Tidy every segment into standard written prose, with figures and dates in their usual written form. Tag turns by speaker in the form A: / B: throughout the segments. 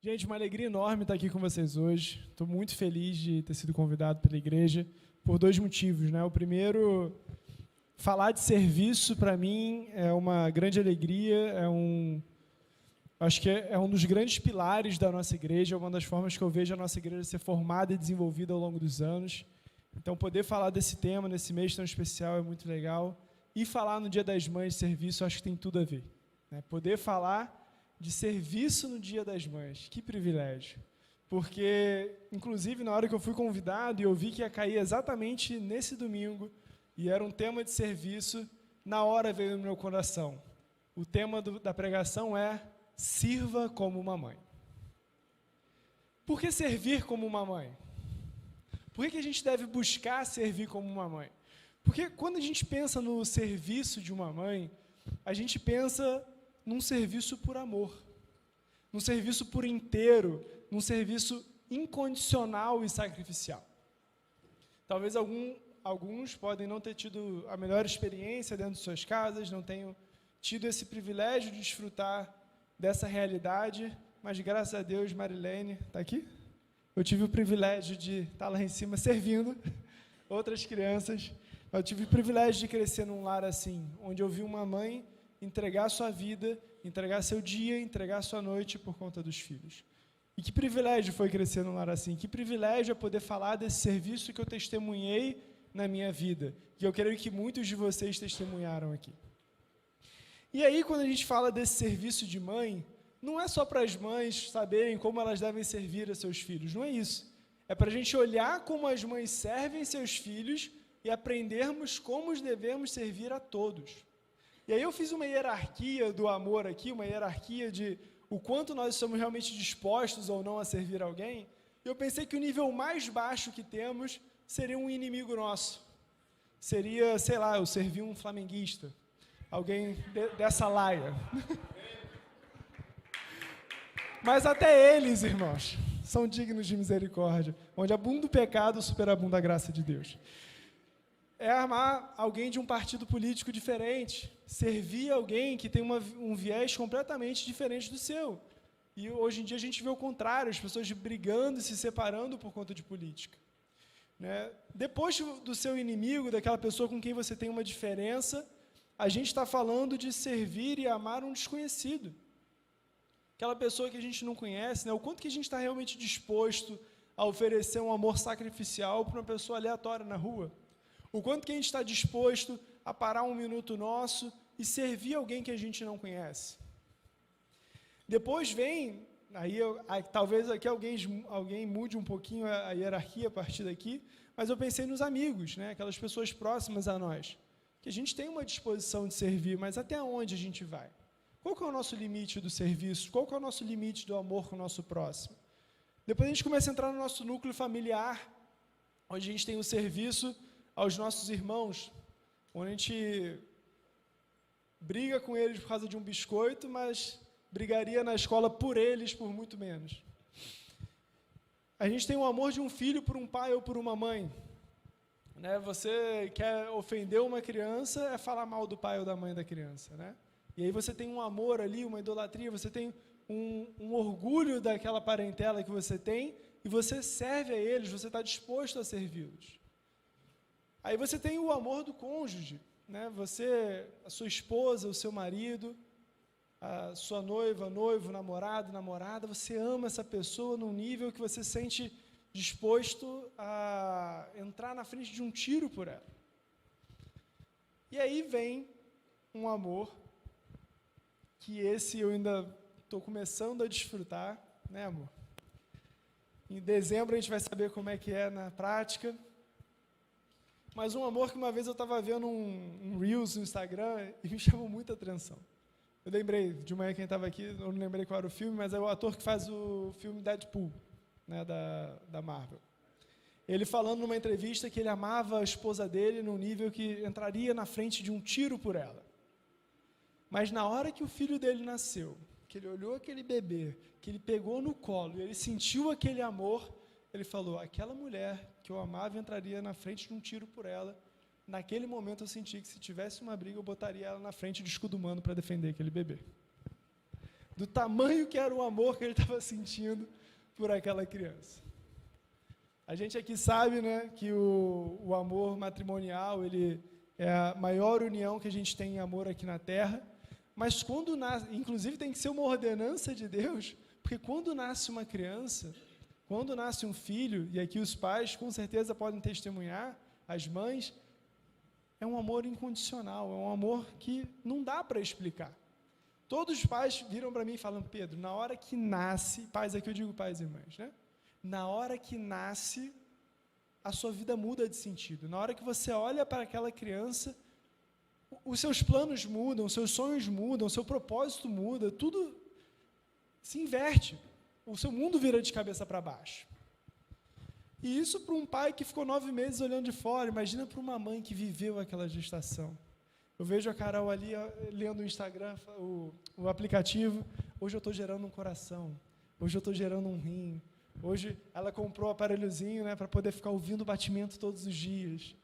A: Gente, uma alegria enorme estar aqui com vocês hoje. Estou muito feliz de ter sido convidado pela igreja por dois motivos, né? O primeiro, falar de serviço para mim é uma grande alegria, acho que é um dos grandes pilares da nossa igreja, é uma das formas que eu vejo a nossa igreja ser formada e desenvolvida ao longo dos anos. Então, poder falar desse tema nesse mês tão especial é muito legal. E falar no Dia das Mães de serviço, acho que tem tudo a ver, né? Poder falar de serviço no Dia das Mães, que privilégio. Porque, inclusive, na hora que eu fui convidado e eu vi que ia cair exatamente nesse domingo, e era um tema de serviço, na hora veio no meu coração. O tema da pregação é sirva como uma mãe. Por que servir como uma mãe? Por que a gente deve buscar servir como uma mãe? Porque quando a gente pensa no serviço de uma mãe, a gente pensa num serviço por amor, num serviço por inteiro, num serviço incondicional e sacrificial. Talvez alguns podem não ter tido a melhor experiência dentro de suas casas, não tenham tido esse privilégio de desfrutar dessa realidade, mas graças a Deus, Marilene, está aqui? Eu tive o privilégio de estar lá em cima servindo outras crianças. Eu tive o privilégio de crescer num lar assim, onde eu vi uma mãe entregar sua vida, entregar seu dia, entregar sua noite por conta dos filhos. E que privilégio foi crescer num lar assim, que privilégio é poder falar desse serviço que eu testemunhei na minha vida, que eu creio que muitos de vocês testemunharam aqui. E aí, quando a gente fala desse serviço de mãe, não é só para as mães saberem como elas devem servir a seus filhos, não é isso. É para a gente olhar como as mães servem seus filhos e aprendermos como devemos servir a todos. E aí eu fiz uma hierarquia do amor aqui, uma hierarquia de o quanto nós estamos realmente dispostos ou não a servir alguém, e eu pensei que o nível mais baixo que temos seria um inimigo nosso. Seria, sei lá, eu servir um flamenguista, alguém dessa laia. Mas até eles, irmãos, são dignos de misericórdia, onde abunda o pecado, superabunda a graça de Deus. É amar alguém de um partido político diferente, servir alguém que tem um viés completamente diferente do seu. E hoje em dia a gente vê o contrário, as pessoas brigando e se separando por conta de política, né? Depois do seu inimigo, daquela pessoa com quem você tem uma diferença, a gente está falando de servir e amar um desconhecido. Aquela pessoa que a gente não conhece, né? O quanto que a gente está realmente disposto a oferecer um amor sacrificial para uma pessoa aleatória na rua. O quanto que a gente está disposto a parar um minuto nosso e servir alguém que a gente não conhece. Depois vem, talvez aqui alguém mude um pouquinho a hierarquia a partir daqui, mas eu pensei nos amigos, né? Aquelas pessoas próximas a nós, que a gente tem uma disposição de servir, mas até onde a gente vai? Qual que é o nosso limite do serviço? Qual que é o nosso limite do amor com o nosso próximo? Depois a gente começa a entrar no nosso núcleo familiar, onde a gente tem o serviço aos nossos irmãos, onde a gente briga com eles por causa de um biscoito, mas brigaria na escola por eles por muito menos. A gente tem o amor de um filho por um pai ou por uma mãe, né? Você quer ofender uma criança, é falar mal do pai ou da mãe da criança, né? E aí você tem um amor ali, uma idolatria, você tem um orgulho daquela parentela que você tem, e você serve a eles, você está disposto a servi-los. Aí você tem o amor do cônjuge, né? Você, a sua esposa, o seu marido, a sua noiva, noivo, namorado, namorada, você ama essa pessoa num nível que você sente disposto a entrar na frente de um tiro por ela. E aí vem um amor que esse eu ainda estou começando a desfrutar, né, amor? Em dezembro a gente vai saber como é que é na prática. Mas um amor que uma vez eu estava vendo um Reels no Instagram e me chamou muita atenção. Eu lembrei, de manhã quem estava aqui, eu não lembrei qual era o filme, mas é o ator que faz o filme Deadpool, né, da Marvel. Ele falando numa entrevista que ele amava a esposa dele num nível que entraria na frente de um tiro por ela. Mas na hora que o filho dele nasceu, que ele olhou aquele bebê, que ele pegou no colo, e ele sentiu aquele amor, ele falou, aquela mulher que eu amava entraria na frente de um tiro por ela. Naquele momento eu senti que se tivesse uma briga, eu botaria ela na frente de escudo humano para defender aquele bebê. do tamanho que era o amor que ele estava sentindo por aquela criança. A gente aqui sabe, né, que o amor matrimonial, ele é a maior união que a gente tem em amor aqui na Terra, mas quando nasce, inclusive tem que ser uma ordenança de Deus, porque quando nasce uma criança, quando nasce um filho, e aqui os pais com certeza podem testemunhar, as mães, é um amor incondicional, é um amor que não dá para explicar. Todos os pais viram para mim e falam, Pedro, na hora que nasce, pais aqui eu digo pais e mães, né? Na hora que nasce, a sua vida muda de sentido. Na hora que você olha para aquela criança, os seus planos mudam, os seus sonhos mudam, o seu propósito muda, tudo se inverte. O seu mundo vira de cabeça para baixo. E isso para um pai que ficou 9 meses olhando de fora, imagina para uma mãe que viveu aquela gestação. Eu vejo a Carol ali lendo o Instagram, o aplicativo, hoje eu estou gerando um coração, hoje eu estou gerando um rim, hoje ela comprou o aparelhozinho, né, para poder ficar ouvindo o batimento todos os dias,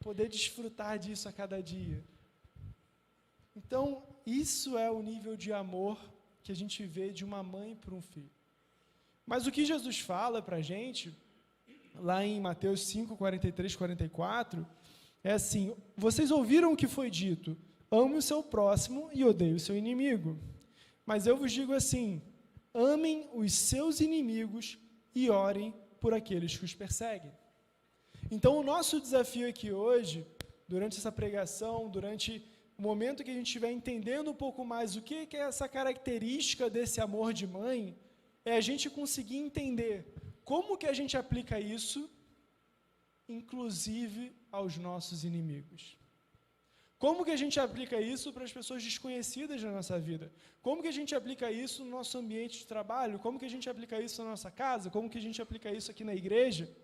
A: poder desfrutar disso a cada dia. Então, isso é o nível de amor que a gente vê de uma mãe por um filho. Mas o que Jesus fala para a gente, lá em Mateus 5, 43, 44, é assim, vocês ouviram o que foi dito, ame o seu próximo e odeie o seu inimigo. Mas eu vos digo assim, amem os seus inimigos e orem por aqueles que os perseguem. Então, o nosso desafio aqui hoje, durante essa pregação, durante o momento que a gente estiver entendendo um pouco mais o que é essa característica desse amor de mãe, é a gente conseguir entender como que a gente aplica isso, inclusive aos nossos inimigos. Como que a gente aplica isso para as pessoas desconhecidas na nossa vida? Como que a gente aplica isso no nosso ambiente de trabalho? Como que a gente aplica isso na nossa casa? Como que a gente aplica isso aqui na igreja?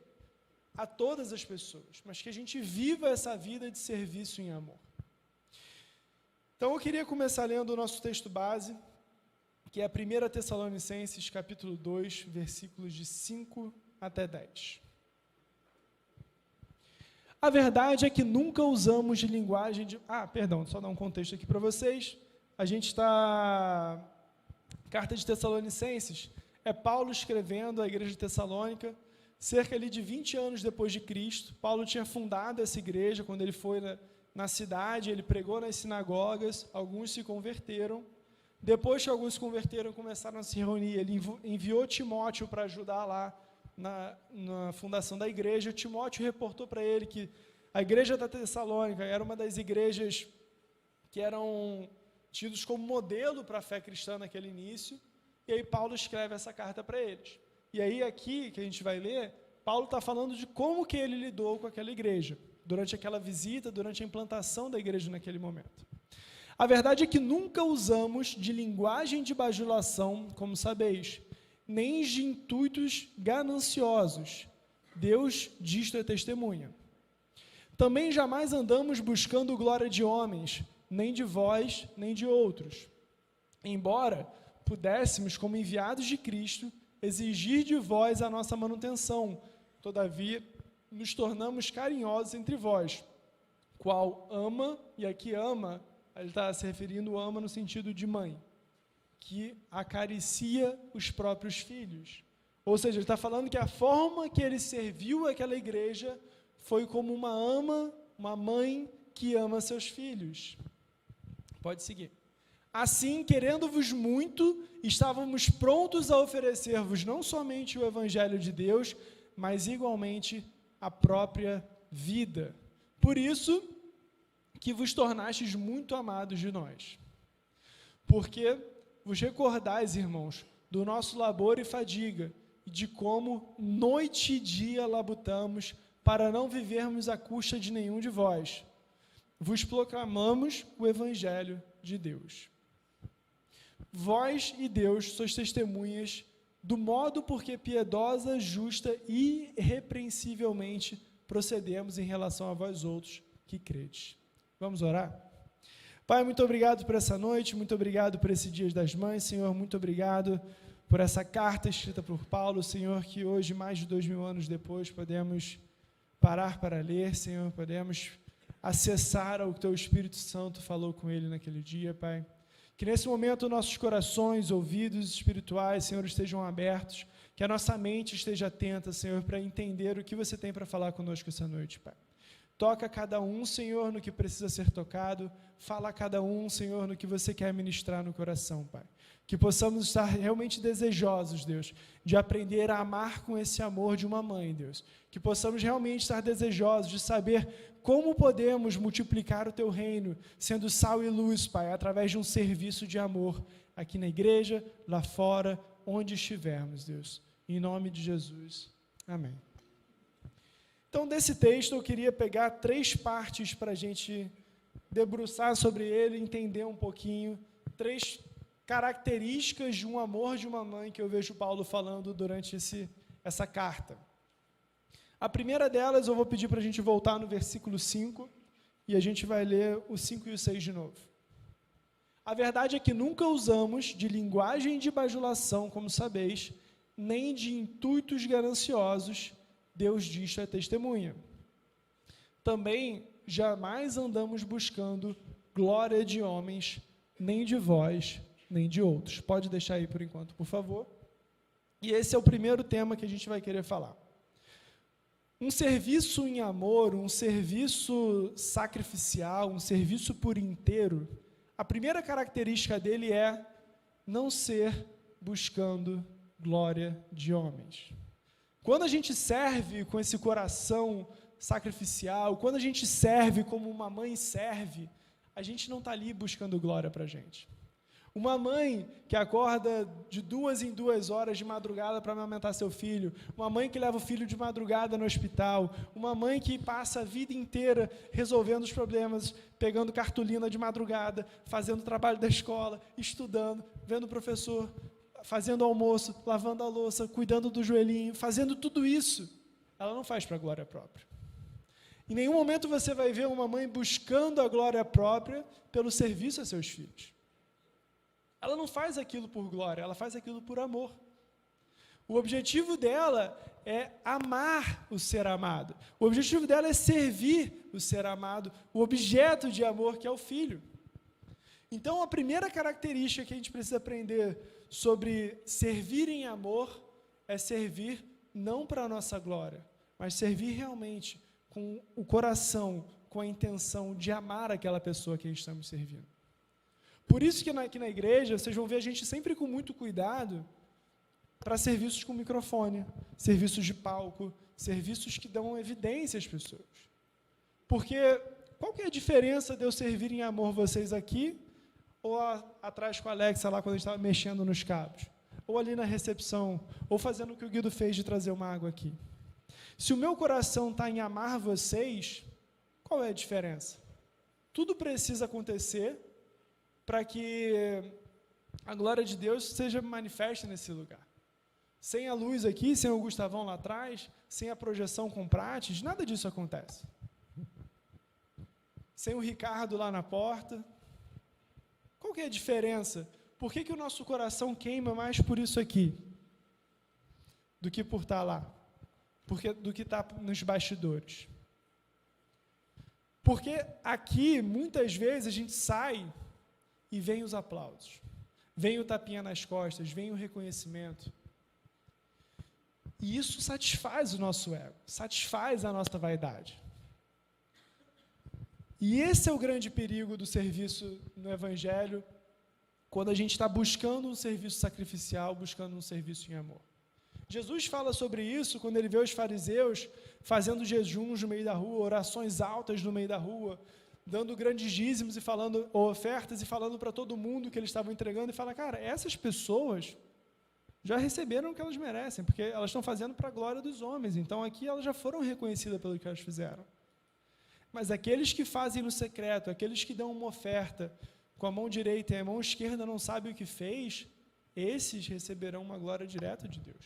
A: A todas as pessoas, mas que a gente viva essa vida de serviço em amor. Então, eu queria começar lendo o nosso texto base, que é 1 Tessalonicenses, capítulo 2, versículos de 5 até 10. A verdade é que nunca usamos de linguagem de... só dar um contexto aqui para vocês. A gente está... Carta de Tessalonicenses, é Paulo escrevendo à igreja de Tessalônica, cerca ali de 20 anos depois de Cristo. Paulo tinha fundado essa igreja, quando ele foi na cidade, ele pregou nas sinagogas, alguns se converteram. Depois que alguns se converteram, começaram a se reunir, ele enviou Timóteo para ajudar lá na fundação da igreja. Timóteo reportou para ele que a igreja da Tessalônica era uma das igrejas que eram tidos como modelo para a fé cristã naquele início, e aí Paulo escreve essa carta para eles. E aí aqui, que a gente vai ler, Paulo está falando de como que ele lidou com aquela igreja, durante aquela visita, durante a implantação da igreja naquele momento. A verdade é que nunca usamos de linguagem de bajulação, como sabeis, nem de intuitos gananciosos. Deus disto é testemunha. Também jamais andamos buscando glória de homens, nem de vós, nem de outros. Embora pudéssemos, como enviados de Cristo, exigir de vós a nossa manutenção, todavia nos tornamos carinhosos entre vós, qual ama, e aqui ama, ele está se referindo ama no sentido de mãe, que acaricia os próprios filhos. Ou seja, ele está falando que a forma que ele serviu aquela igreja foi como uma mãe que ama seus filhos. Pode seguir. Assim, querendo-vos muito, estávamos prontos a oferecer-vos não somente o Evangelho de Deus, mas igualmente a própria vida. Por isso que vos tornastes muito amados de nós. Porque vos recordais, irmãos, do nosso labor e fadiga, e de como noite e dia labutamos, para não vivermos à custa de nenhum de vós. Vos proclamamos o Evangelho de Deus. Vós e Deus sois testemunhas do modo porque piedosa, justa e irrepreensivelmente procedemos em relação a vós outros que credes. Vamos orar? Pai, muito obrigado por essa noite, muito obrigado por esse Dia das Mães, Senhor, muito obrigado por essa carta escrita por Paulo, Senhor, que hoje, mais de 2000 anos depois, podemos parar para ler, Senhor, podemos acessar ao que Teu Espírito Santo falou com ele naquele dia, Pai. Que nesse momento nossos corações, ouvidos espirituais, Senhor, estejam abertos, que a nossa mente esteja atenta, Senhor, para entender o que você tem para falar conosco essa noite, Pai. Toca cada um, Senhor, no que precisa ser tocado, fala a cada um, Senhor, no que você quer ministrar no coração, Pai. Que possamos estar realmente desejosos, Deus, de aprender a amar com esse amor de uma mãe, Deus. Que possamos realmente estar desejosos de saber como podemos multiplicar o Teu reino, sendo sal e luz, Pai, através de um serviço de amor, aqui na igreja, lá fora, onde estivermos, Deus. Em nome de Jesus. Amém. Então, desse texto, eu queria pegar 3 partes para a gente debruçar sobre ele, entender um pouquinho, 3 características de um amor de uma mãe que eu vejo Paulo falando durante essa carta. A primeira delas, eu vou pedir para a gente voltar no versículo 5, e a gente vai ler o 5 e o 6 de novo. A verdade é que nunca usamos de linguagem de bajulação, como sabeis, nem de intuitos gananciosos, Deus disto é testemunha. Também jamais andamos buscando glória de homens, nem de vós, nem de outros. Pode deixar aí por enquanto, por favor. E esse é o primeiro tema que a gente vai querer falar. Um serviço em amor, um serviço sacrificial, um serviço por inteiro, a primeira característica dele é não ser buscando glória de homens. Quando a gente serve com esse coração sacrificial, quando a gente serve como uma mãe serve, a gente não está ali buscando glória para a gente. Uma mãe que acorda de 2 em 2 horas de madrugada para amamentar seu filho, uma mãe que leva o filho de madrugada no hospital, uma mãe que passa a vida inteira resolvendo os problemas, pegando cartolina de madrugada, fazendo trabalho da escola, estudando, vendo o professor, fazendo almoço, lavando a louça, cuidando do joelhinho, fazendo tudo isso, ela não faz para a glória própria. Em nenhum momento você vai ver uma mãe buscando a glória própria pelo serviço a seus filhos. Ela não faz aquilo por glória, ela faz aquilo por amor. O objetivo dela é amar o ser amado. O objetivo dela é servir o ser amado, o objeto de amor que é o filho. Então, a primeira característica que a gente precisa aprender sobre servir em amor é servir não para a nossa glória, mas servir realmente com o coração, com a intenção de amar aquela pessoa que a gente estamos servindo. Por isso que aqui na igreja, vocês vão ver a gente sempre com muito cuidado para serviços com microfone, serviços de palco, serviços que dão evidência às pessoas. Porque qual que é a diferença de eu servir em amor vocês aqui, ou atrás com a Alexa lá quando a gente estava mexendo nos cabos, ou ali na recepção, ou fazendo o que o Guido fez de trazer uma água aqui? Se o meu coração está em amar vocês, qual é a diferença? Tudo precisa acontecer para que a glória de Deus seja manifesta nesse lugar. Sem a luz aqui, sem o Gustavão lá atrás, sem a projeção com prates, nada disso acontece. Sem o Ricardo lá na porta. Qual que é a diferença? Por que o nosso coração queima mais por isso aqui do que por estar lá? Do que estar nos bastidores? Porque aqui, muitas vezes, a gente sai e vem os aplausos, vem o tapinha nas costas, vem o reconhecimento. E isso satisfaz o nosso ego, satisfaz a nossa vaidade. E esse é o grande perigo do serviço no Evangelho, quando a gente está buscando um serviço sacrificial, buscando um serviço em amor. Jesus fala sobre isso quando ele vê os fariseus fazendo jejuns no meio da rua, orações altas no meio da rua, dando grandes dízimos e falando, ou ofertas, e falando para todo mundo que eles estavam entregando, e fala, cara, essas pessoas já receberam o que elas merecem, porque elas estão fazendo para a glória dos homens, então aqui elas já foram reconhecidas pelo que elas fizeram. Mas aqueles que fazem no secreto, aqueles que dão uma oferta com a mão direita e a mão esquerda não sabem o que fez, esses receberão uma glória direta de Deus.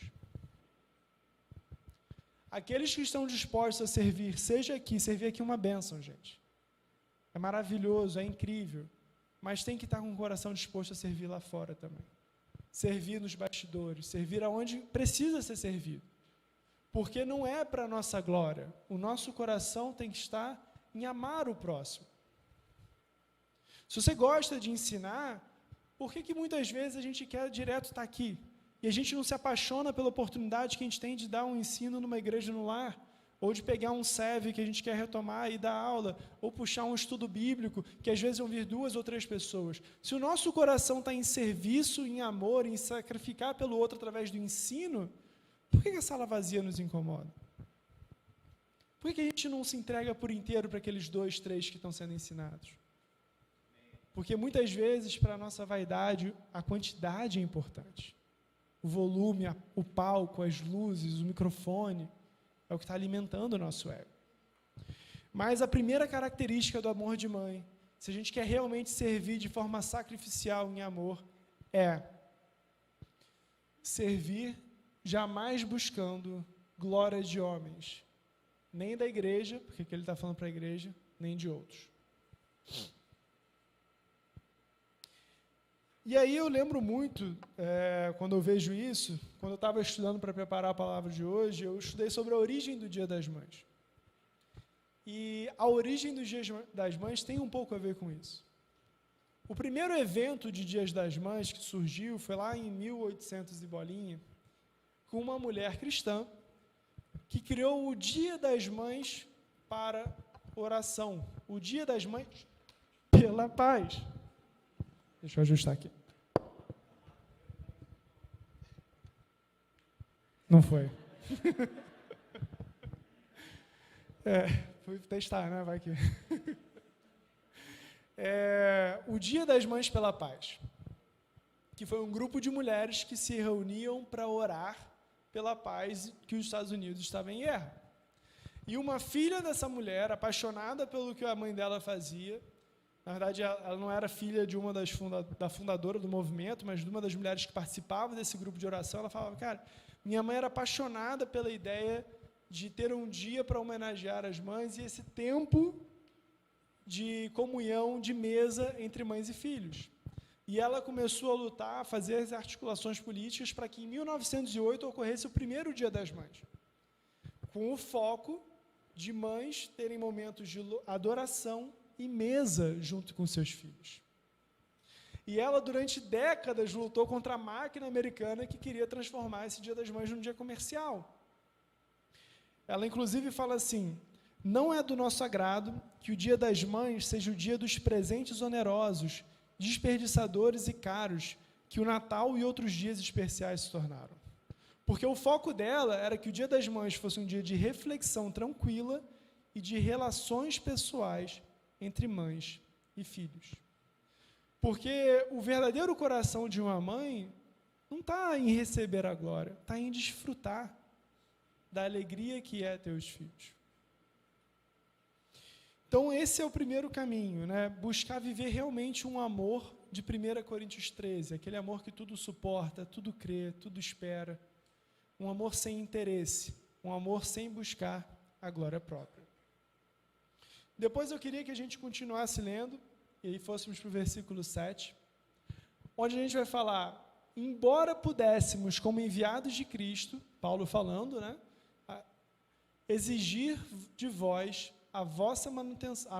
A: Aqueles que estão dispostos a servir, servir aqui uma bênção, gente. É maravilhoso, é incrível, mas tem que estar com o coração disposto a servir lá fora também. Servir nos bastidores, servir aonde precisa ser servido. Porque não é para a nossa glória, o nosso coração tem que estar em amar o próximo. Se você gosta de ensinar, Por que muitas vezes a gente quer direto estar aqui? E a gente não se apaixona pela oportunidade que a gente tem de dar um ensino numa igreja no lar, ou de pegar um SEV que a gente quer retomar e dar aula, ou puxar um estudo bíblico, que às vezes vão vir 2 ou 3 pessoas. Se o nosso coração está em serviço, em amor, em sacrificar pelo outro através do ensino, por que a sala vazia nos incomoda? Por que a gente não se entrega por inteiro para aqueles 2, 3 que estão sendo ensinados? Porque muitas vezes, para a nossa vaidade, a quantidade é importante. O volume, o palco, as luzes, o microfone, é o que está alimentando o nosso ego. Mas a primeira característica do amor de mãe, se a gente quer realmente servir de forma sacrificial em amor, é servir jamais buscando glória de homens, nem da igreja, porque aqui ele está falando para a igreja, nem de outros. E aí eu lembro muito, quando eu vejo isso, quando eu estava estudando para preparar a palavra de hoje, eu estudei sobre a origem do Dia das Mães. E a origem do Dia das Mães tem um pouco a ver com isso. O primeiro evento de Dias das Mães que surgiu foi lá em 1800 e bolinha, com uma mulher cristã que criou o Dia das Mães para oração. O Dia das Mães pela paz. Deixa eu ajustar aqui. Não foi. Fui testar, né? Vai que... o Dia das Mães pela Paz, que foi um grupo de mulheres que se reuniam para orar pela paz que os Estados Unidos estavam em guerra. E uma filha dessa mulher, apaixonada pelo que a mãe dela fazia, na verdade, ela não era filha de uma da fundadora do movimento, mas de uma das mulheres que participava desse grupo de oração. Ela falava, cara, minha mãe era apaixonada pela ideia de ter um dia para homenagear as mães e esse tempo de comunhão, de mesa entre mães e filhos. E ela começou a lutar, a fazer as articulações políticas para que em 1908 ocorresse o primeiro Dia das Mães, com o foco de mães terem momentos de adoração e mesa junto com seus filhos. E ela, durante décadas, lutou contra a máquina americana que queria transformar esse Dia das Mães num dia comercial. Ela, inclusive, fala assim, não é do nosso agrado que o Dia das Mães seja o dia dos presentes onerosos, desperdiçadores e caros, que o Natal e outros dias especiais se tornaram. Porque o foco dela era que o Dia das Mães fosse um dia de reflexão tranquila e de relações pessoais entre mães e filhos. Porque o verdadeiro coração de uma mãe não está em receber a glória, está em desfrutar da alegria que é ter os filhos. Então, esse é o primeiro caminho, né? Buscar viver realmente um amor de 1 Coríntios 13, aquele amor que tudo suporta, tudo crê, tudo espera, um amor sem interesse, um amor sem buscar a glória própria. Depois eu queria que a gente continuasse lendo, e aí fôssemos para o versículo 7, onde a gente vai falar, embora pudéssemos, como enviados de Cristo, Paulo falando, né, exigir de vós a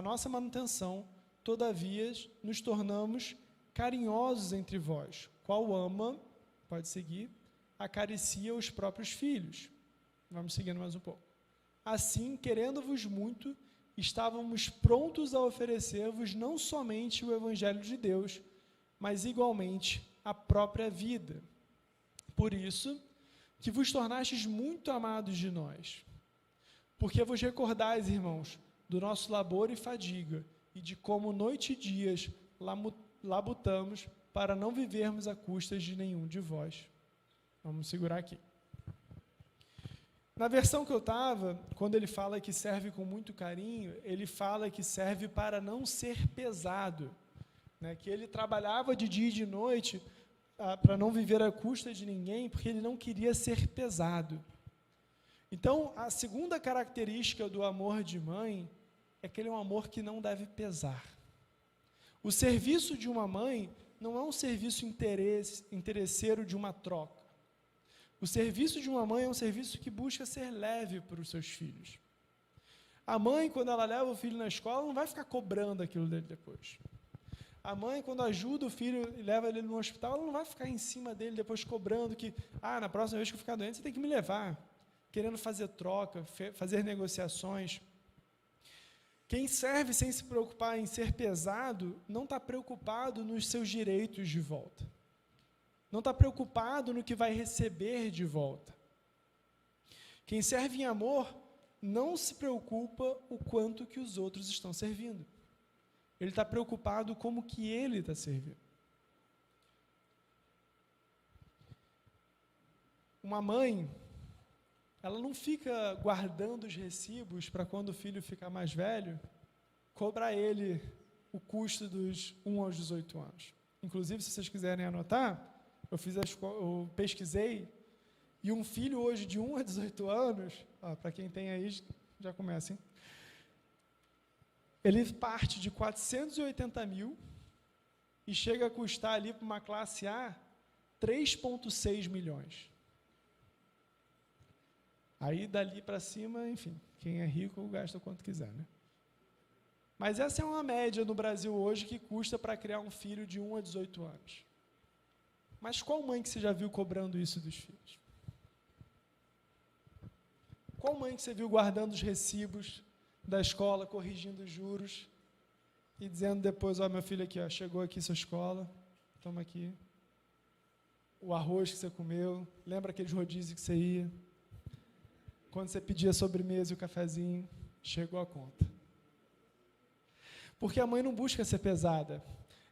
A: nossa manutenção, todavia nos tornamos carinhosos entre vós, qual ama, pode seguir, acaricia os próprios filhos. Vamos seguindo mais um pouco. Assim, querendo-vos muito, estávamos prontos a oferecer-vos não somente o Evangelho de Deus, mas igualmente a própria vida. Por isso, que vos tornastes muito amados de nós, porque vos recordais, irmãos, do nosso labor e fadiga, e de como noite e dias labutamos para não vivermos a custas de nenhum de vós. Vamos segurar aqui. Na versão que eu estava, quando ele fala que serve com muito carinho, ele fala que serve para não ser pesado, né? Que ele trabalhava de dia e de noite para não viver à custa de ninguém, porque ele não queria ser pesado. Então, a segunda característica do amor de mãe é que ele é um amor que não deve pesar. O serviço de uma mãe não é um serviço interesseiro de uma troca. O serviço de uma mãe é um serviço que busca ser leve para os seus filhos. A mãe, quando ela leva o filho na escola, não vai ficar cobrando aquilo dele depois. A mãe, quando ajuda o filho e leva ele no hospital, ela não vai ficar em cima dele depois cobrando que, na próxima vez que eu ficar doente, você tem que me levar. Querendo fazer troca, fazer negociações. Quem serve sem se preocupar em ser pesado, não está preocupado nos seus direitos de volta. Não está preocupado no que vai receber de volta. Quem serve em amor, não se preocupa o quanto que os outros estão servindo. Ele está preocupado como que ele está servindo. Uma mãe, ela não fica guardando os recibos para quando o filho ficar mais velho, cobrar ele o custo dos 1 aos 18 anos. Inclusive, se vocês quiserem anotar, eu pesquisei, e um filho hoje de 1 a 18 anos, para quem tem aí, já começa, hein? Ele parte de 480 mil e chega a custar ali para uma classe A 3,6 milhões. Aí, dali para cima, enfim, quem é rico gasta o quanto quiser, né? Mas essa é uma média no Brasil hoje que custa para criar um filho de 1 a 18 anos. Mas qual mãe que você já viu cobrando isso dos filhos? Qual mãe que você viu guardando os recibos da escola, corrigindo os juros e dizendo depois, meu filho aqui, chegou aqui sua escola, toma aqui o arroz que você comeu, lembra aqueles rodízios que você ia? Quando você pedia a sobremesa e o cafezinho, chegou a conta. Porque a mãe não busca ser pesada,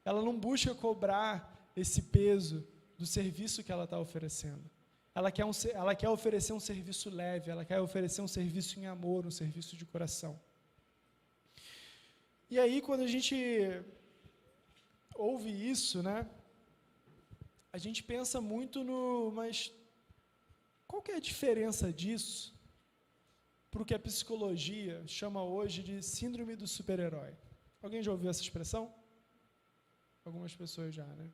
A: ela não busca cobrar esse peso do serviço que ela está oferecendo. Ela quer oferecer um serviço leve, ela quer oferecer um serviço em amor, um serviço de coração. E aí, quando a gente ouve isso, né, a gente pensa muito mas qual que é a diferença disso para o que a psicologia chama hoje de síndrome do super-herói? Alguém já ouviu essa expressão? Algumas pessoas já, né?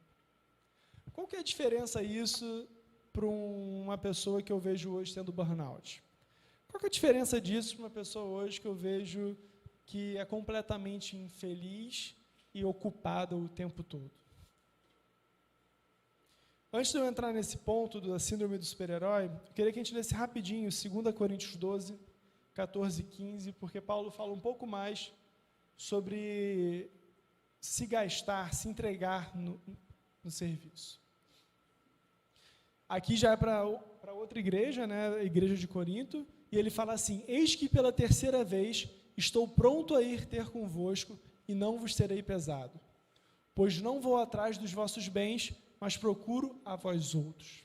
A: Qual que é a diferença isso para uma pessoa que eu vejo hoje tendo burnout? Qual que é a diferença disso para uma pessoa hoje que eu vejo que é completamente infeliz e ocupada o tempo todo? Antes de eu entrar nesse ponto da síndrome do super-herói, eu queria que a gente lesse rapidinho 2 Coríntios 12, 14 e 15, porque Paulo fala um pouco mais sobre se gastar, se entregar no serviço. Aqui já é para outra igreja, né, a igreja de Corinto, e ele fala assim: eis que pela 3ª vez estou pronto a ir ter convosco, e não vos serei pesado. Pois não vou atrás dos vossos bens, mas procuro a vós outros.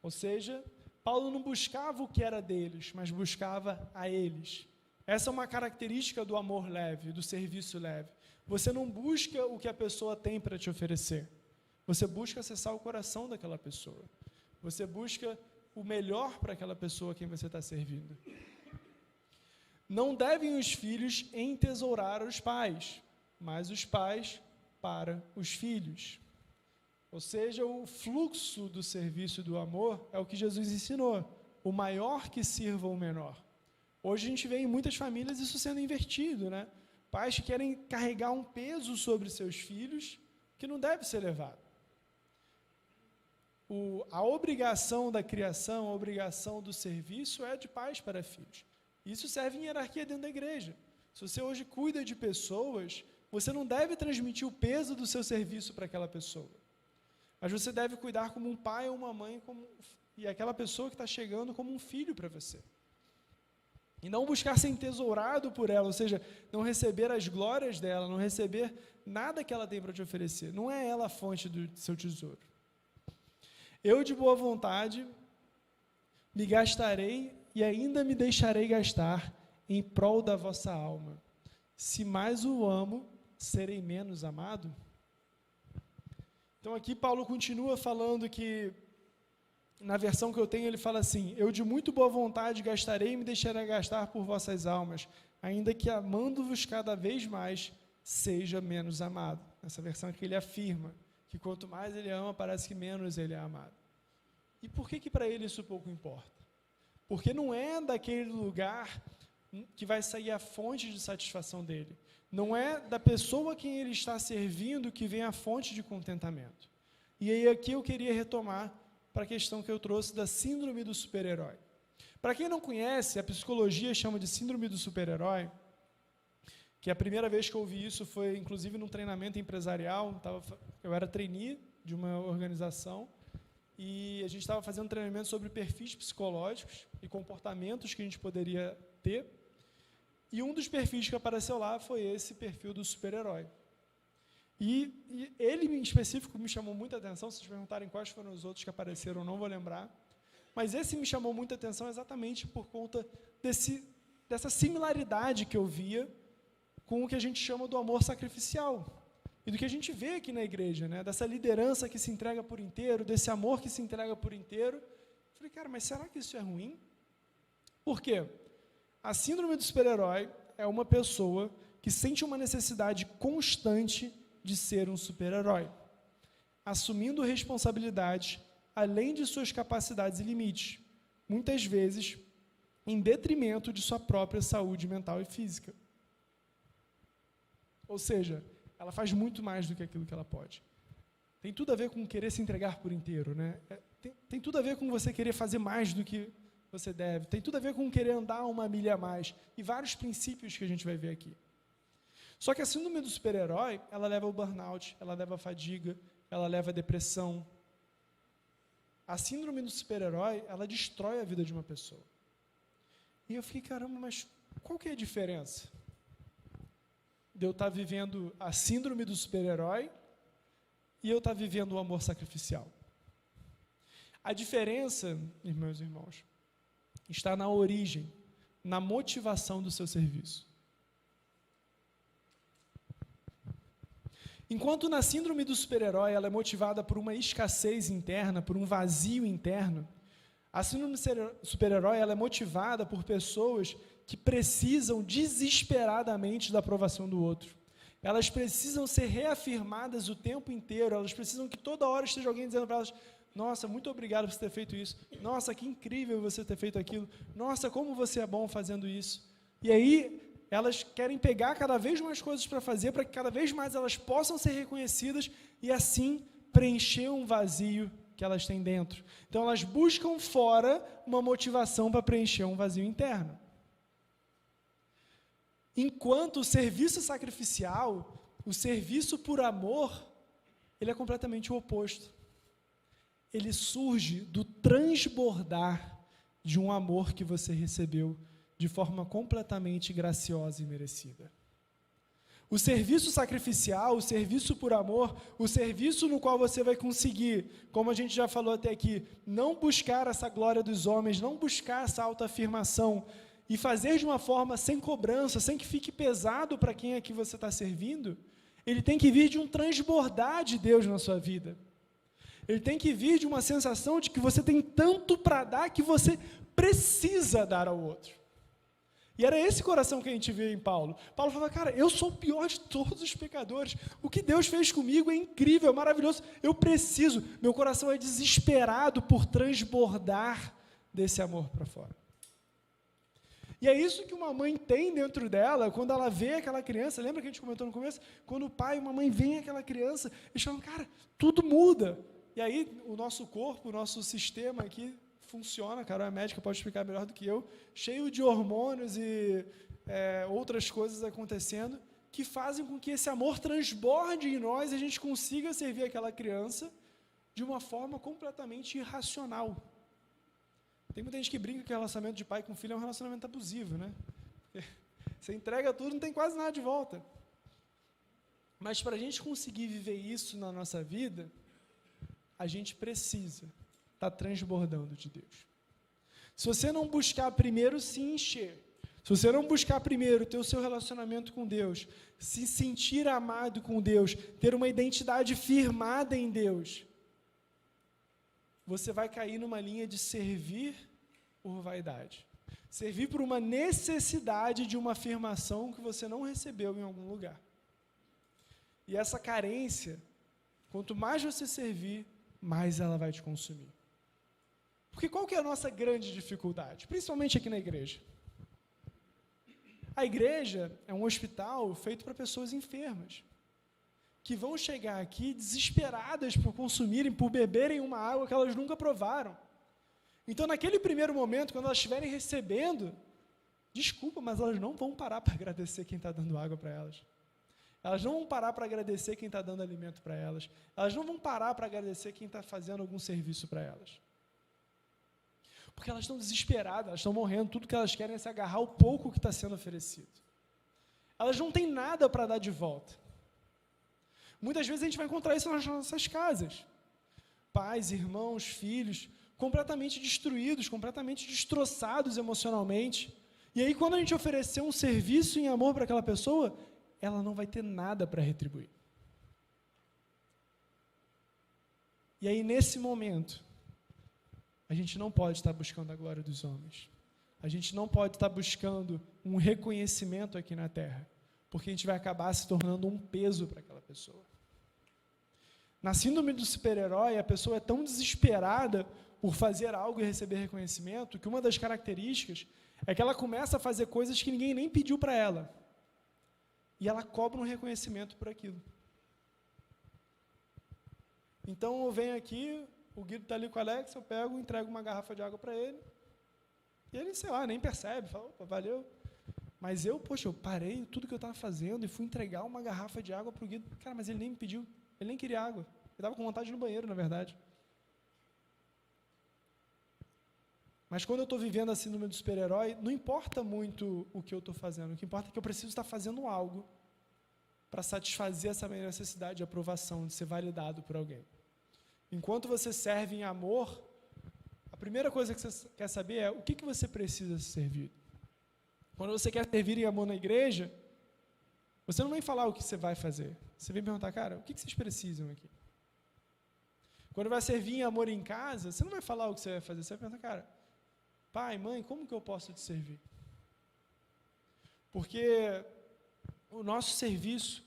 A: Ou seja, Paulo não buscava o que era deles, mas buscava a eles. Essa é uma característica do amor leve, do serviço leve. Você não busca o que a pessoa tem para te oferecer. Você busca acessar o coração daquela pessoa. Você busca o melhor para aquela pessoa a quem você está servindo. Não devem os filhos entesourar os pais, mas os pais para os filhos. Ou seja, o fluxo do serviço e do amor é o que Jesus ensinou. O maior que sirva o menor. Hoje a gente vê em muitas famílias isso sendo invertido, né? Pais que querem carregar um peso sobre seus filhos que não deve ser levado. A obrigação da criação, a obrigação do serviço é de pais para filhos. Isso serve em hierarquia dentro da igreja. Se você hoje cuida de pessoas, você não deve transmitir o peso do seu serviço para aquela pessoa. Mas você deve cuidar como um pai ou uma mãe, e aquela pessoa que está chegando como um filho para você. E não buscar ser entesourado por ela, ou seja, não receber as glórias dela, não receber nada que ela tem para te oferecer. Não é ela a fonte do seu tesouro. Eu, de boa vontade, me gastarei e ainda me deixarei gastar em prol da vossa alma. Se mais o amo, serei menos amado? Então, aqui Paulo continua falando que, na versão que eu tenho, ele fala assim: eu de muito boa vontade gastarei e me deixarei gastar por vossas almas, ainda que amando-vos cada vez mais, seja menos amado. Nessa versão que ele afirma que quanto mais ele ama, parece que menos ele é amado. E por que para ele isso pouco importa? Porque não é daquele lugar que vai sair a fonte de satisfação dele. Não é da pessoa a quem ele está servindo que vem a fonte de contentamento. E aí aqui eu queria retomar para a questão que eu trouxe da síndrome do super-herói. Para quem não conhece, a psicologia chama de síndrome do super-herói, que a primeira vez que eu ouvi isso foi, inclusive, num treinamento empresarial. Eu era trainee de uma organização e a gente estava fazendo treinamento sobre perfis psicológicos e comportamentos que a gente poderia ter. E um dos perfis que apareceu lá foi esse perfil do super-herói. E ele, em específico, me chamou muita atenção. Se vocês perguntarem quais foram os outros que apareceram, eu não vou lembrar. Mas esse me chamou muita atenção exatamente por conta dessa similaridade que eu via com o que a gente chama do amor sacrificial. E do que a gente vê aqui na igreja, né? Dessa liderança que se entrega por inteiro, desse amor que se entrega por inteiro. Eu falei, cara, mas será que isso é ruim? Por quê? A síndrome do super-herói é uma pessoa que sente uma necessidade constante de ser um super-herói, assumindo responsabilidades além de suas capacidades e limites, muitas vezes em detrimento de sua própria saúde mental e física. Ou seja, ela faz muito mais do que aquilo que ela pode. Tem tudo a ver com querer se entregar por inteiro, né? Tem tudo a ver com você querer fazer mais do que você deve. Tem tudo a ver com querer andar uma milha a mais. E vários princípios que a gente vai ver aqui. Só que a síndrome do super-herói, ela leva ao burnout, ela leva à fadiga, ela leva à depressão. A síndrome do super-herói, ela destrói a vida de uma pessoa. E eu fiquei, caramba, mas qual que é a diferença de eu estar vivendo a síndrome do super-herói e eu estar vivendo o amor sacrificial? A diferença, meus irmãos, está na origem, na motivação do seu serviço. Enquanto na síndrome do super-herói ela é motivada por uma escassez interna, por um vazio interno, a síndrome do super-herói ela é motivada por pessoas que precisam desesperadamente da aprovação do outro. Elas precisam ser reafirmadas o tempo inteiro, elas precisam que toda hora esteja alguém dizendo para elas: nossa, muito obrigado por você ter feito isso. Nossa, que incrível você ter feito aquilo. Nossa, como você é bom fazendo isso. E aí, elas querem pegar cada vez mais coisas para fazer, para que cada vez mais elas possam ser reconhecidas e assim preencher um vazio que elas têm dentro. Então, elas buscam fora uma motivação para preencher um vazio interno. Enquanto o serviço sacrificial, o serviço por amor, ele é completamente o oposto. Ele surge do transbordar de um amor que você recebeu de forma completamente graciosa e merecida. O serviço sacrificial, o serviço por amor, o serviço no qual você vai conseguir, como a gente já falou até aqui, não buscar essa glória dos homens, não buscar essa autoafirmação e fazer de uma forma sem cobrança, sem que fique pesado para quem é que você está servindo, ele tem que vir de um transbordar de Deus na sua vida. Ele tem que vir de uma sensação de que você tem tanto para dar que você precisa dar ao outro. E era esse coração que a gente vê em Paulo. Paulo falava, cara, eu sou o pior de todos os pecadores. O que Deus fez comigo é incrível, é maravilhoso. Eu preciso. Meu coração é desesperado por transbordar desse amor para fora. E é isso que uma mãe tem dentro dela, quando ela vê aquela criança. Lembra que a gente comentou no começo? Quando o pai e uma mãe veem aquela criança, eles falam, cara, tudo muda. E aí o nosso corpo, o nosso sistema aqui funciona, cara, a médica pode explicar melhor do que eu, cheio de hormônios e outras coisas acontecendo, que fazem com que esse amor transborde em nós e a gente consiga servir aquela criança de uma forma completamente irracional. Tem muita gente que brinca que o relacionamento de pai com filho é um relacionamento abusivo, né? Você entrega tudo, não tem quase nada de volta. Mas para a gente conseguir viver isso na nossa vida, a gente precisa estar transbordando de Deus. Se você não buscar primeiro se encher, se você não buscar primeiro ter o seu relacionamento com Deus, se sentir amado com Deus, ter uma identidade firmada em Deus, você vai cair numa linha de servir por vaidade. Servir por uma necessidade de uma afirmação que você não recebeu em algum lugar. E essa carência, quanto mais você servir, mais ela vai te consumir. Porque qual que é a nossa grande dificuldade? Principalmente aqui na igreja. A igreja é um hospital feito para pessoas enfermas, que vão chegar aqui desesperadas por consumirem, por beberem uma água que elas nunca provaram. Então, naquele primeiro momento, quando elas estiverem recebendo, desculpa, mas elas não vão parar para agradecer quem está dando água para elas. Elas não vão parar para agradecer quem está dando alimento para elas. Elas não vão parar para agradecer quem está fazendo algum serviço para elas. Porque elas estão desesperadas, elas estão morrendo, tudo que elas querem é se agarrar ao pouco que está sendo oferecido. Elas não têm nada para dar de volta. Muitas vezes a gente vai encontrar isso nas nossas casas. Pais, irmãos, filhos, completamente destruídos, completamente destroçados emocionalmente. E aí, quando a gente oferecer um serviço em amor para aquela pessoa, ela não vai ter nada para retribuir. E aí, nesse momento, a gente não pode estar buscando a glória dos homens. A gente não pode estar buscando um reconhecimento aqui na terra, porque a gente vai acabar se tornando um peso para aquela pessoa. Na síndrome do super-herói, a pessoa é tão desesperada por fazer algo e receber reconhecimento, que uma das características é que ela começa a fazer coisas que ninguém nem pediu para ela. E ela cobra um reconhecimento por aquilo. Então, eu venho aqui, o Guido está ali com o Alex, eu pego, entrego uma garrafa de água para ele, e ele, sei lá, nem percebe, fala, opa, valeu. Mas eu parei tudo que eu estava fazendo e fui entregar uma garrafa de água para o Guido. Cara, mas ele nem me pediu, ele nem queria água. Ele estava com vontade no banheiro, na verdade. Mas quando eu estou vivendo a síndrome do super-herói, não importa muito o que eu estou fazendo, o que importa é que eu preciso estar fazendo algo para satisfazer essa minha necessidade de aprovação, de ser validado por alguém. Enquanto você serve em amor, a primeira coisa que você quer saber é o que você precisa ser servido. Quando você quer servir em amor na igreja, você não vem falar o que você vai fazer. Você vem perguntar, cara, o que vocês precisam aqui? Quando vai servir em amor em casa, você não vai falar o que você vai fazer. Você vai perguntar, cara, pai, mãe, como que eu posso te servir? Porque o nosso serviço,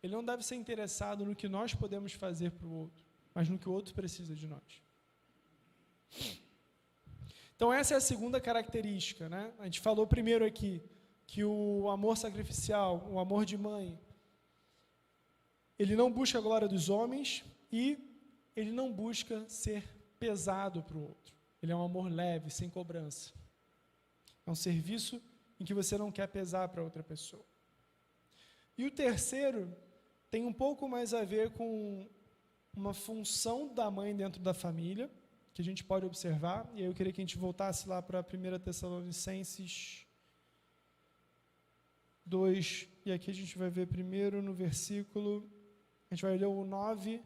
A: ele não deve ser interessado no que nós podemos fazer para o outro, mas no que o outro precisa de nós. Então, essa é a segunda característica, né? A gente falou primeiro aqui que o amor sacrificial, o amor de mãe, ele não busca a glória dos homens e ele não busca ser pesado para o outro. Ele é um amor leve, sem cobrança. É um serviço em que você não quer pesar para outra pessoa. E o terceiro tem um pouco mais a ver com uma função da mãe dentro da família, que a gente pode observar, e aí eu queria que a gente voltasse lá para 1 Tessalonicenses 2, e aqui a gente vai ver primeiro no versículo, a gente vai ler o 9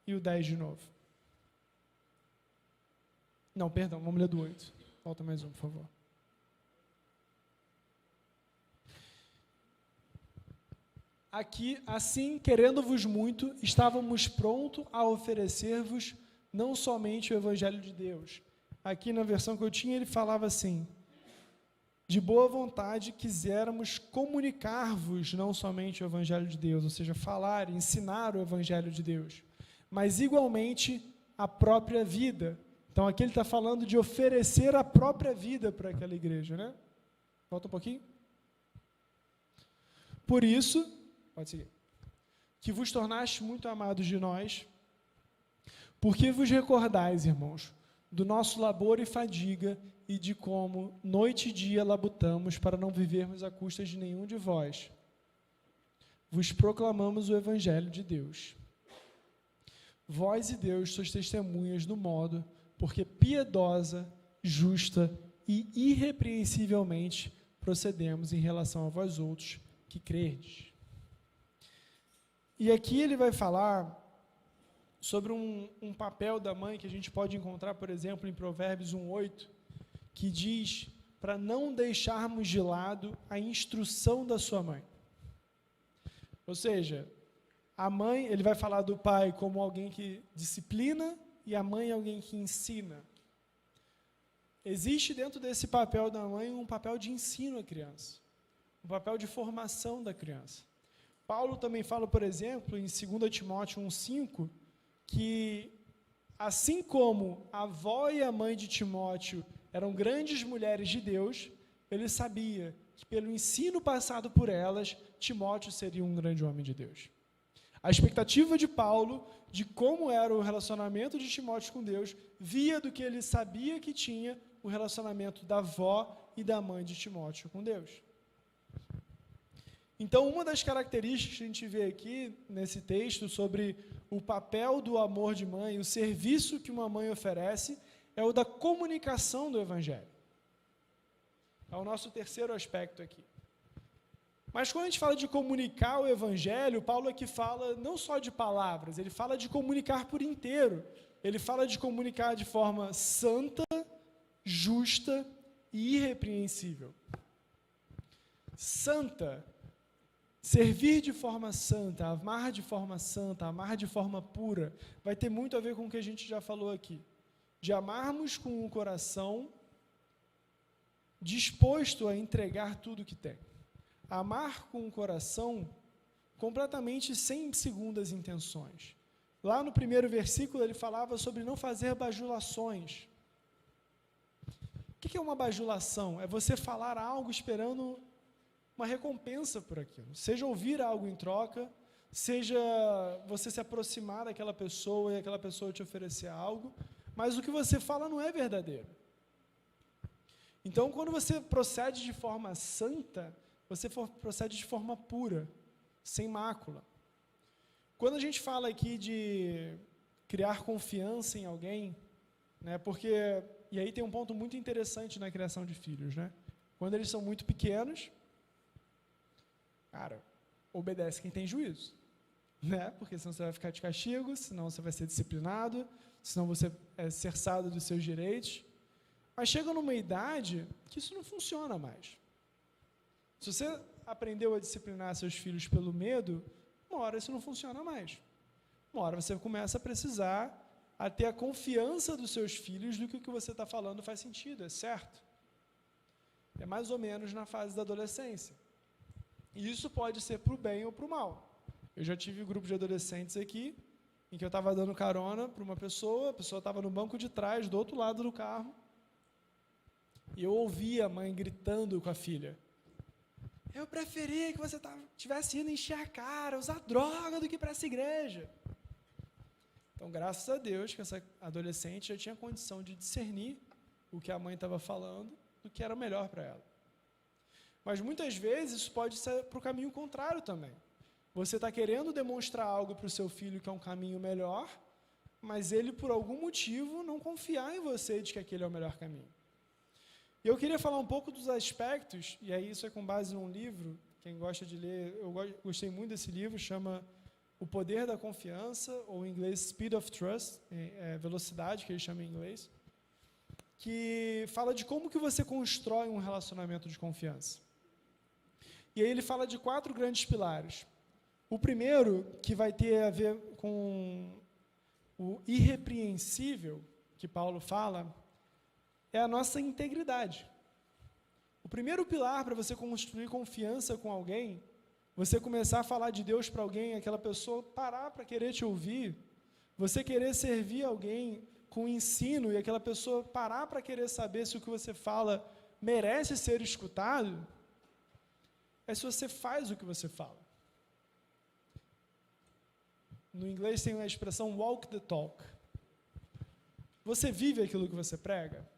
A: e o 10 de novo. Não, perdão, vamos ler do 8. Volta mais um, por favor. Aqui, assim, querendo-vos muito, estávamos prontos a oferecer-vos não somente o Evangelho de Deus. Aqui na versão que eu tinha, ele falava assim, de boa vontade quiséramos comunicar-vos não somente o Evangelho de Deus, ou seja, falar, ensinar o Evangelho de Deus, mas igualmente a própria vida. Então aqui ele está falando de oferecer a própria vida para aquela igreja, né? Volta um pouquinho. Por isso, pode seguir, que vos tornaste muito amados de nós, porque vos recordais, irmãos, do nosso labor e fadiga e de como noite e dia labutamos para não vivermos à custa de nenhum de vós. Vos proclamamos o Evangelho de Deus. Vós e Deus sois testemunhas do modo, porque piedosa, justa e irrepreensivelmente procedemos em relação a vós outros que crerdes. E aqui ele vai falar sobre um papel da mãe que a gente pode encontrar, por exemplo, em Provérbios 1:8, que diz para não deixarmos de lado a instrução da sua mãe. Ou seja, a mãe, ele vai falar do pai como alguém que disciplina e a mãe é alguém que ensina. Existe dentro desse papel da mãe um papel de ensino à criança, um papel de formação da criança. Paulo também fala, por exemplo, em 2 Timóteo 1:5, que assim como a avó e a mãe de Timóteo eram grandes mulheres de Deus, ele sabia que pelo ensino passado por elas, Timóteo seria um grande homem de Deus. A expectativa de Paulo de como era o relacionamento de Timóteo com Deus via do que ele sabia que tinha o relacionamento da avó e da mãe de Timóteo com Deus. Então, uma das características que a gente vê aqui nesse texto sobre o papel do amor de mãe, o serviço que uma mãe oferece, é o da comunicação do Evangelho. É o nosso terceiro aspecto aqui. Mas quando a gente fala de comunicar o Evangelho, Paulo aqui fala não só de palavras, ele fala de comunicar por inteiro. Ele fala de comunicar de forma santa, justa e irrepreensível. Santa, servir de forma santa, amar de forma santa, amar de forma pura, vai ter muito a ver com o que a gente já falou aqui. De amarmos com o coração disposto a entregar tudo que tem. Amar com o coração completamente sem segundas intenções. Lá no primeiro versículo ele falava sobre não fazer bajulações. O que é uma bajulação? É você falar algo esperando uma recompensa por aquilo. Seja ouvir algo em troca, seja você se aproximar daquela pessoa e aquela pessoa te oferecer algo, mas o que você fala não é verdadeiro. Então, quando você procede de forma santa, você procede de forma pura, sem mácula. Quando a gente fala aqui de criar confiança em alguém, né, porque, e aí tem um ponto muito interessante na criação de filhos, né? Quando eles são muito pequenos, cara, obedece quem tem juízo, né? Porque senão você vai ficar de castigo, senão você vai ser disciplinado, senão você é cerçado dos seus direitos. Mas chega numa idade que isso não funciona mais. Se você aprendeu a disciplinar seus filhos pelo medo, uma hora isso não funciona mais. Uma hora você começa a precisar a ter a confiança dos seus filhos do que o que você está falando faz sentido, é certo. É mais ou menos na fase da adolescência. E isso pode ser para o bem ou para o mal. Eu já tive um grupo de adolescentes aqui, em que eu estava dando carona para uma pessoa, a pessoa estava no banco de trás, do outro lado do carro, e eu ouvi a mãe gritando com a filha. Eu preferia que você tivesse ido encher a cara, usar droga, do que para essa igreja. Então, graças a Deus, que essa adolescente já tinha condição de discernir o que a mãe estava falando, do que era melhor para ela. Mas, muitas vezes, isso pode ser para o caminho contrário também. Você está querendo demonstrar algo para o seu filho que é um caminho melhor, mas ele, por algum motivo, não confiar em você de que aquele é o melhor caminho. E eu queria falar um pouco dos aspectos, e aí isso é com base num livro, quem gosta de ler, eu gostei muito desse livro, chama O Poder da Confiança, ou em inglês Speed of Trust, velocidade, que ele chama em inglês, que fala de como que você constrói um relacionamento de confiança. E aí ele fala de 4 grandes pilares. O primeiro, que vai ter a ver com o irrepreensível, que Paulo fala, é a nossa integridade. O primeiro pilar para você construir confiança com alguém, você começar a falar de Deus para alguém, aquela pessoa parar para querer te ouvir, você querer servir alguém com ensino e aquela pessoa parar para querer saber se o que você fala merece ser escutado, é se você faz o que você fala. No inglês tem a expressão walk the talk. Você vive aquilo que você prega?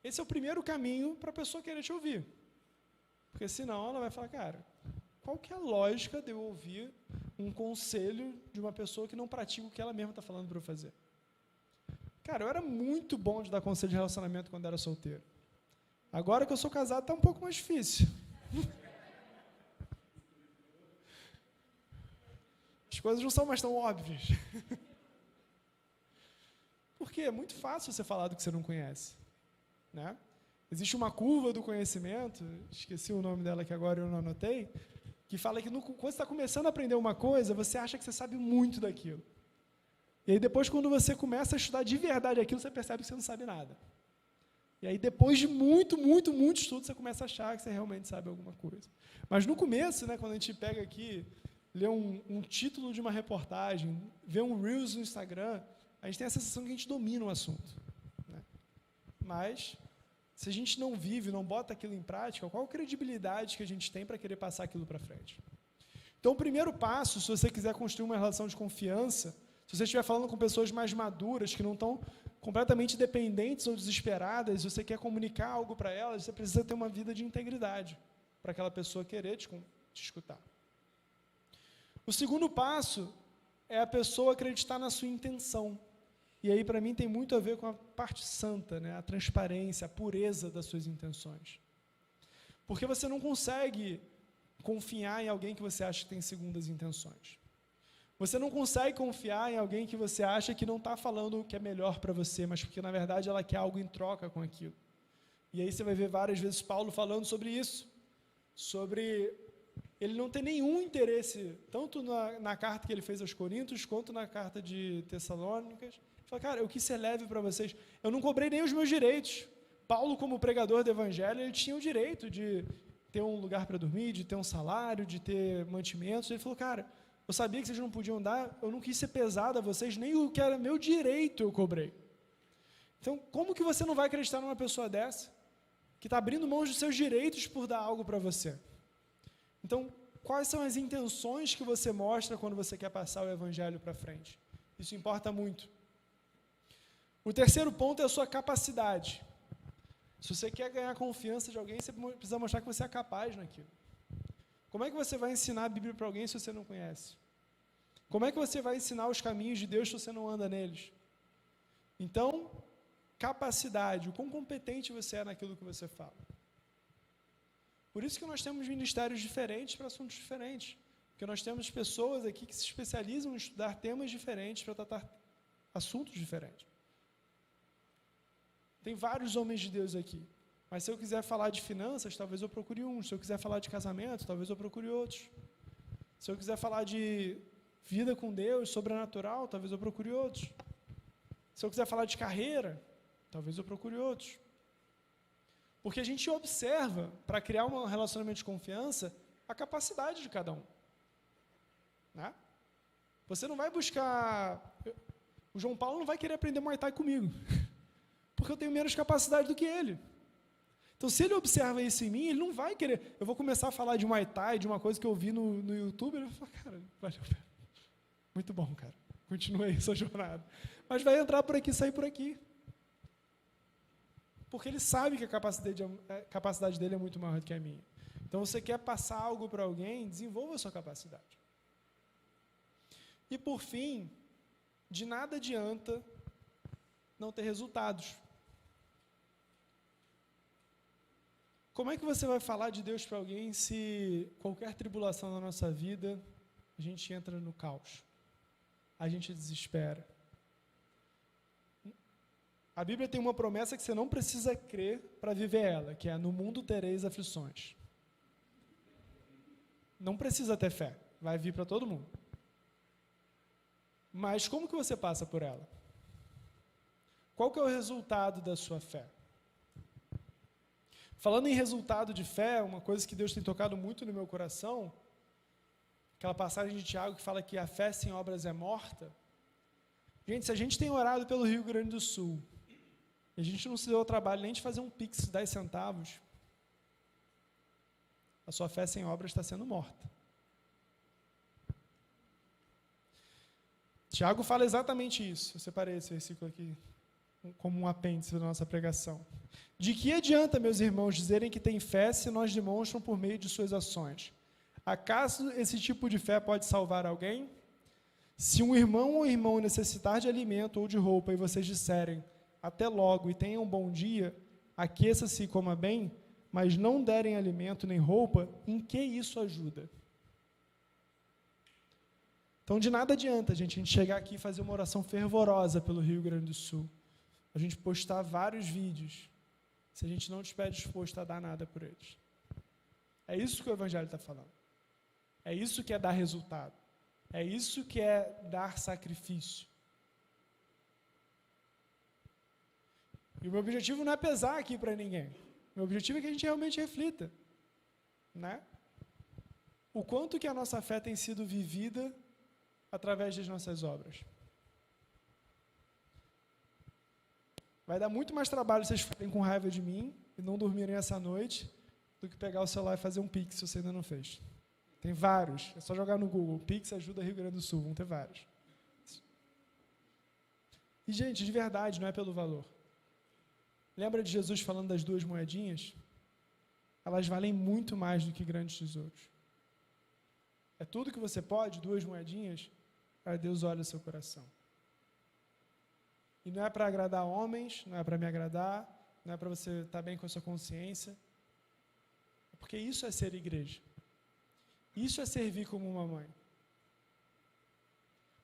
A: Esse é o primeiro caminho para a pessoa querer te ouvir. Porque senão ela vai falar, cara, qual que é a lógica de eu ouvir um conselho de uma pessoa que não pratica o que ela mesma está falando para eu fazer? Cara, eu era muito bom de dar conselho de relacionamento quando era solteiro. Agora que eu sou casado, está um pouco mais difícil. As coisas não são mais tão óbvias. Porque é muito fácil você falar do que você não conhece. Né? Existe uma curva do conhecimento, esqueci o nome dela que agora eu não anotei, que fala que quando você está começando a aprender uma coisa, você acha que você sabe muito daquilo. E aí depois, quando você começa a estudar de verdade aquilo, você percebe que você não sabe nada. E aí depois de muito estudo, você começa a achar que você realmente sabe alguma coisa. Mas no começo, né, quando a gente pega aqui, lê um título de uma reportagem, vê um Reels no Instagram, a gente tem a sensação que a gente domina o assunto. Né? Mas se a gente não vive, não bota aquilo em prática, qual a credibilidade que a gente tem para querer passar aquilo para frente? Então, o primeiro passo, se você quiser construir uma relação de confiança, se você estiver falando com pessoas mais maduras, que não estão completamente dependentes ou desesperadas, se você quer comunicar algo para elas, você precisa ter uma vida de integridade para aquela pessoa querer te escutar. O segundo passo é a pessoa acreditar na sua intenção. E aí, para mim, tem muito a ver com a parte santa, né? A transparência, a pureza das suas intenções. Porque você não consegue confiar em alguém que você acha que tem segundas intenções. Você não consegue confiar em alguém que você acha que não está falando o que é melhor para você, mas porque, na verdade, ela quer algo em troca com aquilo. E aí você vai ver várias vezes Paulo falando sobre isso, sobre ele não ter nenhum interesse, tanto na carta que ele fez aos Coríntios, quanto na carta de Tessalônicas. Ele fala, cara, eu quis ser leve para vocês. Eu não cobrei nem os meus direitos. Paulo, como pregador do evangelho, ele tinha o direito de ter um lugar para dormir, de ter um salário, de ter mantimentos. Ele falou, cara, eu sabia que vocês não podiam dar, eu não quis ser pesado a vocês, nem o que era meu direito eu cobrei. Então, como que você não vai acreditar numa pessoa dessa, que está abrindo mão dos seus direitos por dar algo para você? Então, quais são as intenções que você mostra quando você quer passar o evangelho para frente? Isso importa muito. O terceiro ponto é a sua capacidade. Se você quer ganhar a confiança de alguém, você precisa mostrar que você é capaz naquilo. Como é que você vai ensinar a Bíblia para alguém se você não conhece? Como é que você vai ensinar os caminhos de Deus se você não anda neles? Então, capacidade, o quão competente você é naquilo que você fala. Por isso que nós temos ministérios diferentes para assuntos diferentes. Porque nós temos pessoas aqui que se especializam em estudar temas diferentes para tratar assuntos diferentes. Tem vários homens de Deus aqui. Mas se eu quiser falar de finanças, talvez eu procure uns. Se eu quiser falar de casamento, talvez eu procure outros. Se eu quiser falar de vida com Deus, sobrenatural, talvez eu procure outros. Se eu quiser falar de carreira, talvez eu procure outros. Porque a gente observa, para criar um relacionamento de confiança, a capacidade de cada um. Né? Você não vai buscar... O João Paulo não vai querer aprender Muay Thai comigo, porque eu tenho menos capacidade do que ele. Então, se ele observa isso em mim, ele não vai querer... Eu vou começar a falar de Muay Thai, de uma coisa que eu vi no YouTube, ele vai falar, cara, valeu, muito bom, cara, continua aí sua jornada. Mas vai entrar por aqui, sair por aqui. Porque ele sabe que a capacidade dele é muito maior do que a minha. Então, você quer passar algo para alguém, desenvolva a sua capacidade. E, por fim, de nada adianta não ter resultados. Como é que você vai falar de Deus para alguém se qualquer tribulação na nossa vida, a gente entra no caos, a gente desespera? A Bíblia tem uma promessa que você não precisa crer para viver ela, que é, no mundo tereis aflições. Não precisa ter fé, vai vir para todo mundo. Mas como que você passa por ela? Qual que é o resultado da sua fé? Falando em resultado de fé, uma coisa que Deus tem tocado muito no meu coração, aquela passagem de Tiago que fala que a fé sem obras é morta. Gente, se a gente tem orado pelo Rio Grande do Sul, e a gente não se deu o trabalho nem de fazer um pix de 10 centavos, a sua fé sem obras está sendo morta. Tiago fala exatamente isso. Eu separei esse versículo aqui como um apêndice da nossa pregação. De que adianta, meus irmãos, dizerem que têm fé se nós demonstram por meio de suas ações? Acaso esse tipo de fé pode salvar alguém? Se um irmão ou irmão necessitar de alimento ou de roupa e vocês disserem, até logo e tenham um bom dia, aqueça-se e coma bem, mas não derem alimento nem roupa, em que isso ajuda? Então, de nada adianta a gente chegar aqui e fazer uma oração fervorosa pelo Rio Grande do Sul, a gente postar vários vídeos, se a gente não estiver disposto a dar nada por eles. É isso que o Evangelho está falando. É isso que é dar resultado. É isso que é dar sacrifício. E o meu objetivo não é pesar aqui para ninguém. O meu objetivo é que a gente realmente reflita, né? O quanto que a nossa fé tem sido vivida através das nossas obras. Vai dar muito mais trabalho vocês ficarem com raiva de mim e não dormirem essa noite do que pegar o celular e fazer um Pix se você ainda não fez. Tem vários. É só jogar no Google. Pix ajuda Rio Grande do Sul. Vão ter vários. E, gente, de verdade, não é pelo valor. Lembra de Jesus falando das 2 moedinhas? Elas valem muito mais do que grandes tesouros. É tudo que você pode, 2 moedinhas, aí Deus olha o seu coração. E não é para agradar homens, não é para me agradar, não é para você estar bem com a sua consciência. É porque isso é ser igreja. Isso é servir como uma mãe.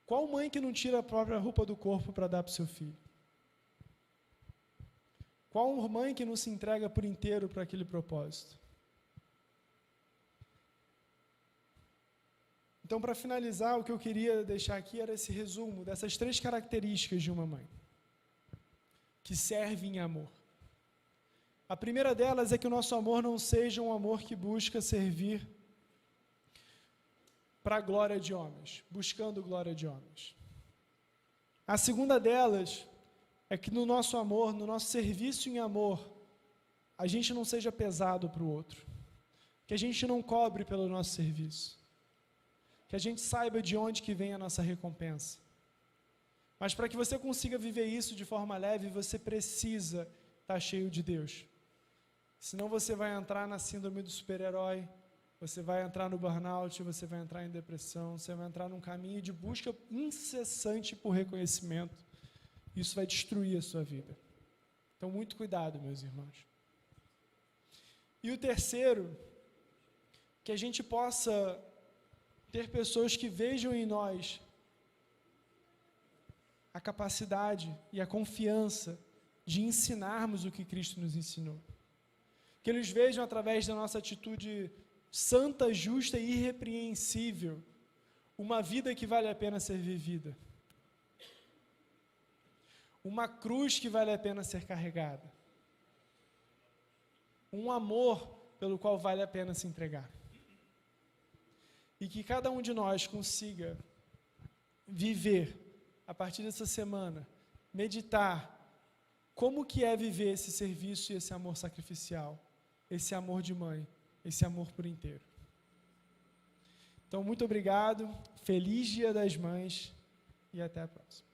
A: Qual mãe que não tira a própria roupa do corpo para dar para o seu filho? Qual mãe que não se entrega por inteiro para aquele propósito? Então, para finalizar, o que eu queria deixar aqui era esse resumo dessas 3 características de uma mãe que serve em amor. A primeira delas é que o nosso amor não seja um amor que busca servir para a glória de homens, buscando glória de homens. A segunda delas é que no nosso amor, no nosso serviço em amor, a gente não seja pesado para o outro, que a gente não cobre pelo nosso serviço, que a gente saiba de onde que vem a nossa recompensa. Mas para que você consiga viver isso de forma leve, você precisa estar cheio de Deus. Senão você vai entrar na síndrome do super-herói, você vai entrar no burnout, você vai entrar em depressão, você vai entrar num caminho de busca incessante por reconhecimento. Isso vai destruir a sua vida. Então, muito cuidado, meus irmãos. E o terceiro, que a gente possa ter pessoas que vejam em nós a capacidade e a confiança de ensinarmos o que Cristo nos ensinou. Que eles vejam através da nossa atitude santa, justa e irrepreensível uma vida que vale a pena ser vivida. Uma cruz que vale a pena ser carregada. Um amor pelo qual vale a pena se entregar. E que cada um de nós consiga viver, a partir dessa semana, meditar como que é viver esse serviço e esse amor sacrificial, esse amor de mãe, esse amor por inteiro. Então, muito obrigado, feliz Dia das Mães e até a próxima.